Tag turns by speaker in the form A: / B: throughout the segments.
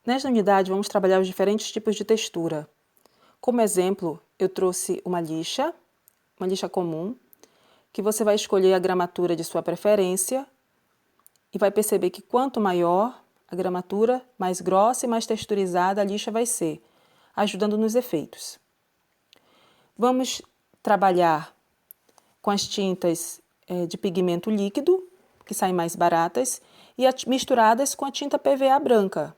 A: Nesta unidade, vamos trabalhar os diferentes tipos de textura. Como exemplo, eu trouxe uma lixa comum, que você vai escolher a gramatura de sua preferência e vai perceber que quanto maior a gramatura, mais grossa e mais texturizada a lixa vai ser, ajudando nos efeitos. Vamos trabalhar com as tintas de pigmento líquido, que saem mais baratas, e misturadas com a tinta PVA branca.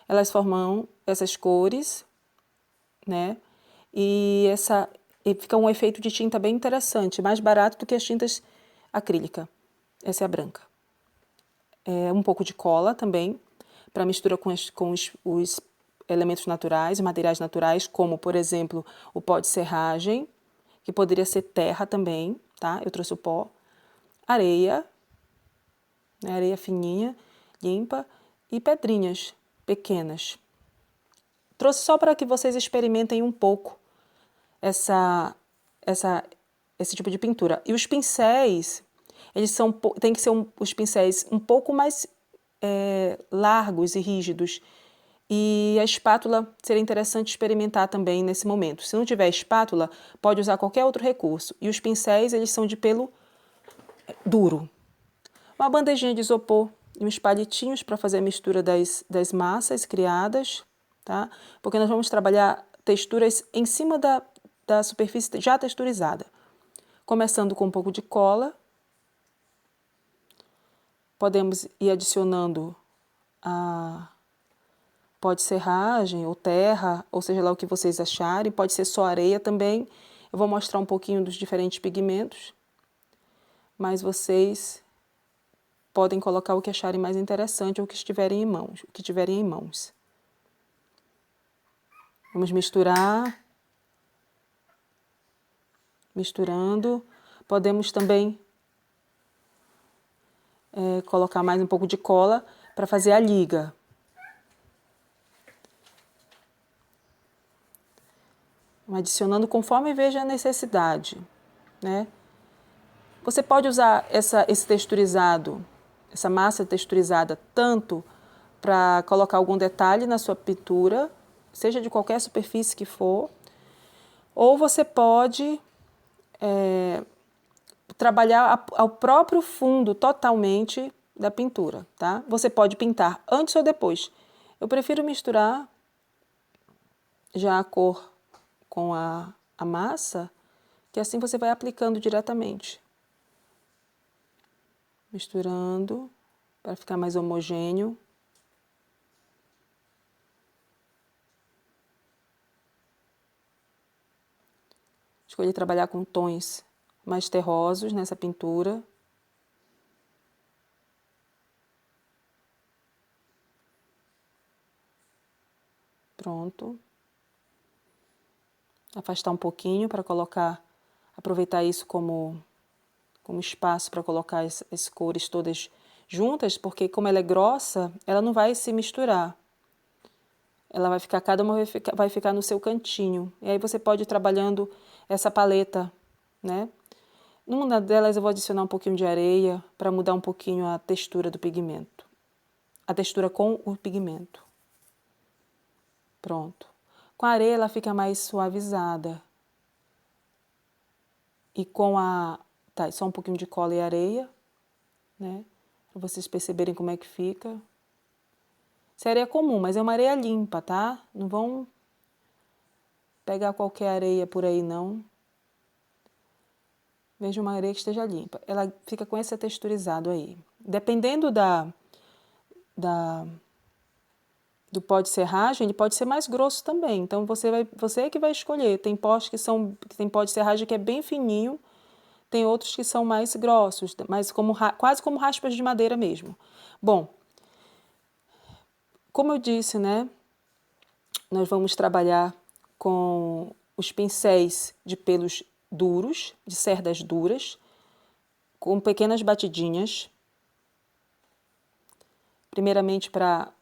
A: Elas formam essas cores, né? E fica um efeito de tinta bem interessante, mais barato do que as tintas acrílica. Essa é a branca. Um pouco de cola também, para mistura com os elementos naturais, materiais naturais, como, por exemplo, o pó de serragem, que poderia ser terra também, tá? Eu trouxe o pó. Areia, né? Areia fininha, limpa, e pedrinhas pequenas. Trouxe só para que vocês experimentem um pouco esse tipo de pintura. E os pincéis, tem que ser os pincéis um pouco mais largos e rígidos. E a espátula seria interessante experimentar também nesse momento. Se não tiver espátula, pode usar qualquer outro recurso. E os pincéis, eles são de pelo duro. Uma bandejinha de isopor e uns palitinhos para fazer a mistura das massas criadas, tá? Porque nós vamos trabalhar texturas em cima da superfície já texturizada. Começando com um pouco de cola. Podemos ir adicionando a pó de serragem ou terra, ou seja lá o que vocês acharem. Pode ser só areia também. Eu vou mostrar um pouquinho dos diferentes pigmentos, mas vocês podem colocar o que acharem mais interessante ou o que tiverem em mãos. Vamos misturar. Misturando. Podemos também colocar mais um pouco de cola para fazer a liga. Adicionando conforme veja a necessidade, né? Você pode usar esse texturizado, essa massa texturizada, tanto para colocar algum detalhe na sua pintura, seja de qualquer superfície que for, ou você pode trabalhar ao próprio fundo totalmente da pintura, tá? Você pode pintar antes ou depois. Eu prefiro misturar já a cor com a massa, que assim você vai aplicando diretamente. Misturando para ficar mais homogêneo. Escolhi trabalhar com tons mais terrosos nessa pintura. Pronto. Afastar um pouquinho para aproveitar isso como espaço para colocar as cores todas juntas, porque como ela é grossa, ela não vai se misturar. Ela vai ficar, cada uma vai ficar no seu cantinho. E aí você pode ir trabalhando essa paleta, né? Numa delas eu vou adicionar um pouquinho de areia para mudar um pouquinho a textura do pigmento. A textura com o pigmento. Pronto. Com a areia ela fica mais suavizada. E com só um pouquinho de cola e areia, né? Para vocês perceberem como é que fica. Essa areia é comum, mas é uma areia limpa, tá? Não vão pegar qualquer areia por aí, não. Veja uma areia que esteja limpa. Ela fica com esse texturizado aí. Dependendo do pó de serragem, ele pode ser mais grosso também. Então, você é que vai escolher. Tem pós que tem pó de serragem que é bem fininho, tem outros que são mais grossos, quase como raspas de madeira mesmo. Bom, como eu disse, né, nós vamos trabalhar com os pincéis de pelos duros, de cerdas duras, com pequenas batidinhas. Primeiramente para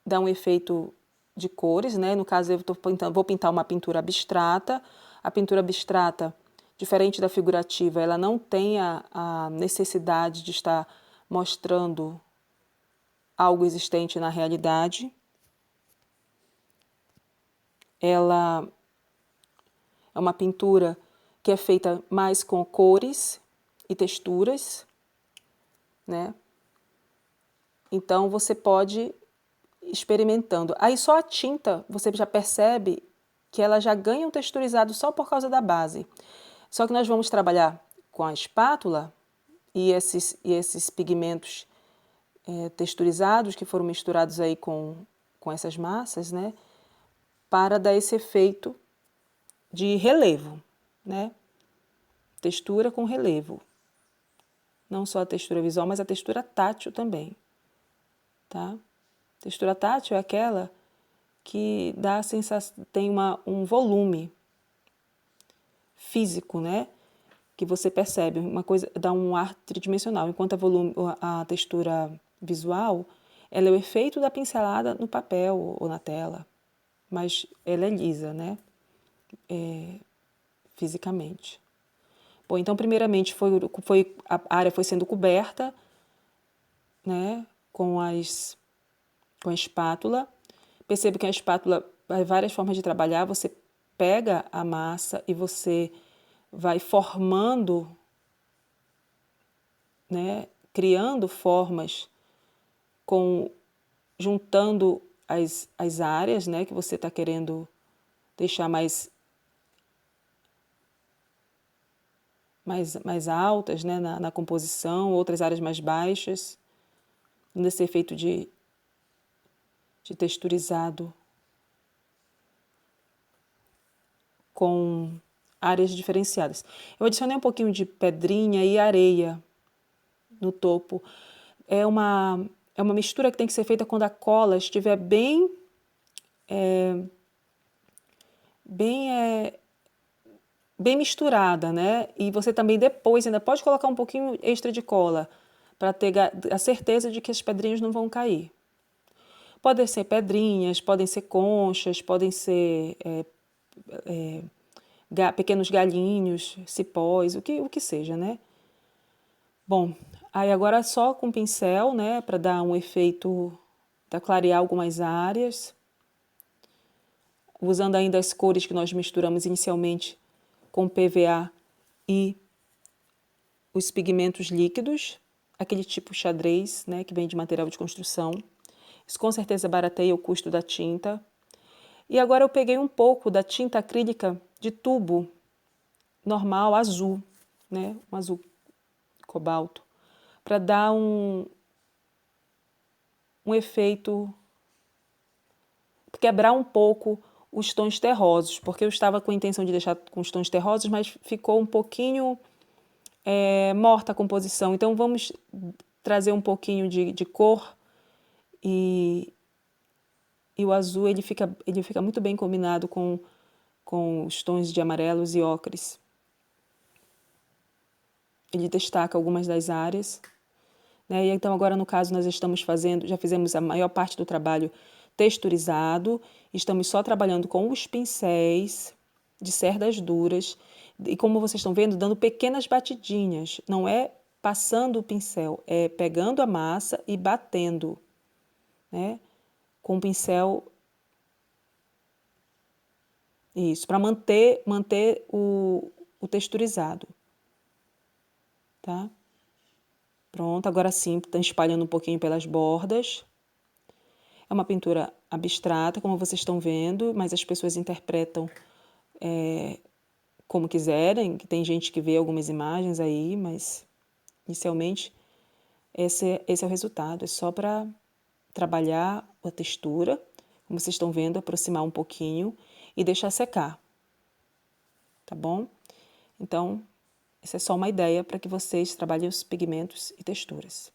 A: dar um efeito de cores, né? No caso, eu vou pintar uma pintura abstrata. A pintura abstrata, diferente da figurativa, ela não tem a necessidade de estar mostrando algo existente na realidade. Ela é uma pintura que é feita mais com cores e texturas, né? Então, você pode ir experimentando. Aí, só a tinta, você já percebe que ela já ganha um texturizado só por causa da base. Só que nós vamos trabalhar com a espátula e esses pigmentos texturizados que foram misturados aí com essas massas, né? Para dar esse efeito de relevo, né? Textura com relevo. Não só a textura visual, mas a textura tátil também, tá? Textura tátil é aquela que dá a sensação, tem um volume físico, né? Que você percebe, uma coisa, dá um ar tridimensional, enquanto a textura visual, ela é o efeito da pincelada no papel ou na tela, mas ela é lisa, né? Fisicamente. Bom, então, primeiramente, a área foi sendo coberta, né? Com a espátula. Percebe que a espátula vai várias formas de trabalhar. Você pega a massa e você vai formando, né? Criando formas, juntando as áreas, né? Que você está querendo deixar mais altas, né? Na composição, outras áreas mais baixas, nesse efeito de texturizado com áreas diferenciadas. Eu adicionei um pouquinho de pedrinha e areia no topo. É uma mistura que tem que ser feita quando a cola estiver bem misturada, né? E você também depois ainda pode colocar um pouquinho extra de cola para ter a certeza de que as pedrinhas não vão cair. Podem ser pedrinhas, podem ser conchas, podem ser pequenos galinhos, cipós, o que seja, né? Bom, aí agora só com pincel, né, para dar um efeito, para clarear algumas áreas, usando ainda as cores que nós misturamos inicialmente com PVA e os pigmentos líquidos, aquele tipo xadrez, né, que vem de material de construção. Isso com certeza barateia o custo da tinta. E agora eu peguei um pouco da tinta acrílica de tubo normal, azul, né, um azul cobalto, para dar um efeito, quebrar um pouco os tons terrosos, porque eu estava com a intenção de deixar com os tons terrosos, mas ficou um pouquinho morta a composição. Então vamos trazer um pouquinho de cor e o azul ele fica muito bem combinado com os tons de amarelos e ocres. Ele destaca algumas das áreas, né? E então agora no caso nós estamos já fizemos a maior parte do trabalho texturizado, estamos só trabalhando com os pincéis de cerdas duras e, como vocês estão vendo, dando pequenas batidinhas, não é passando o pincel, é pegando a massa e batendo, né? Com o pincel, isso, para manter o texturizado, tá? Pronto, agora sim, está espalhando um pouquinho pelas bordas. É uma pintura abstrata, como vocês estão vendo, mas as pessoas interpretam como quiserem. Tem gente que vê algumas imagens aí, mas inicialmente esse é o resultado. É só para trabalhar a textura, como vocês estão vendo, aproximar um pouquinho e deixar secar, tá bom? Então, essa é só uma ideia para que vocês trabalhem os pigmentos e texturas.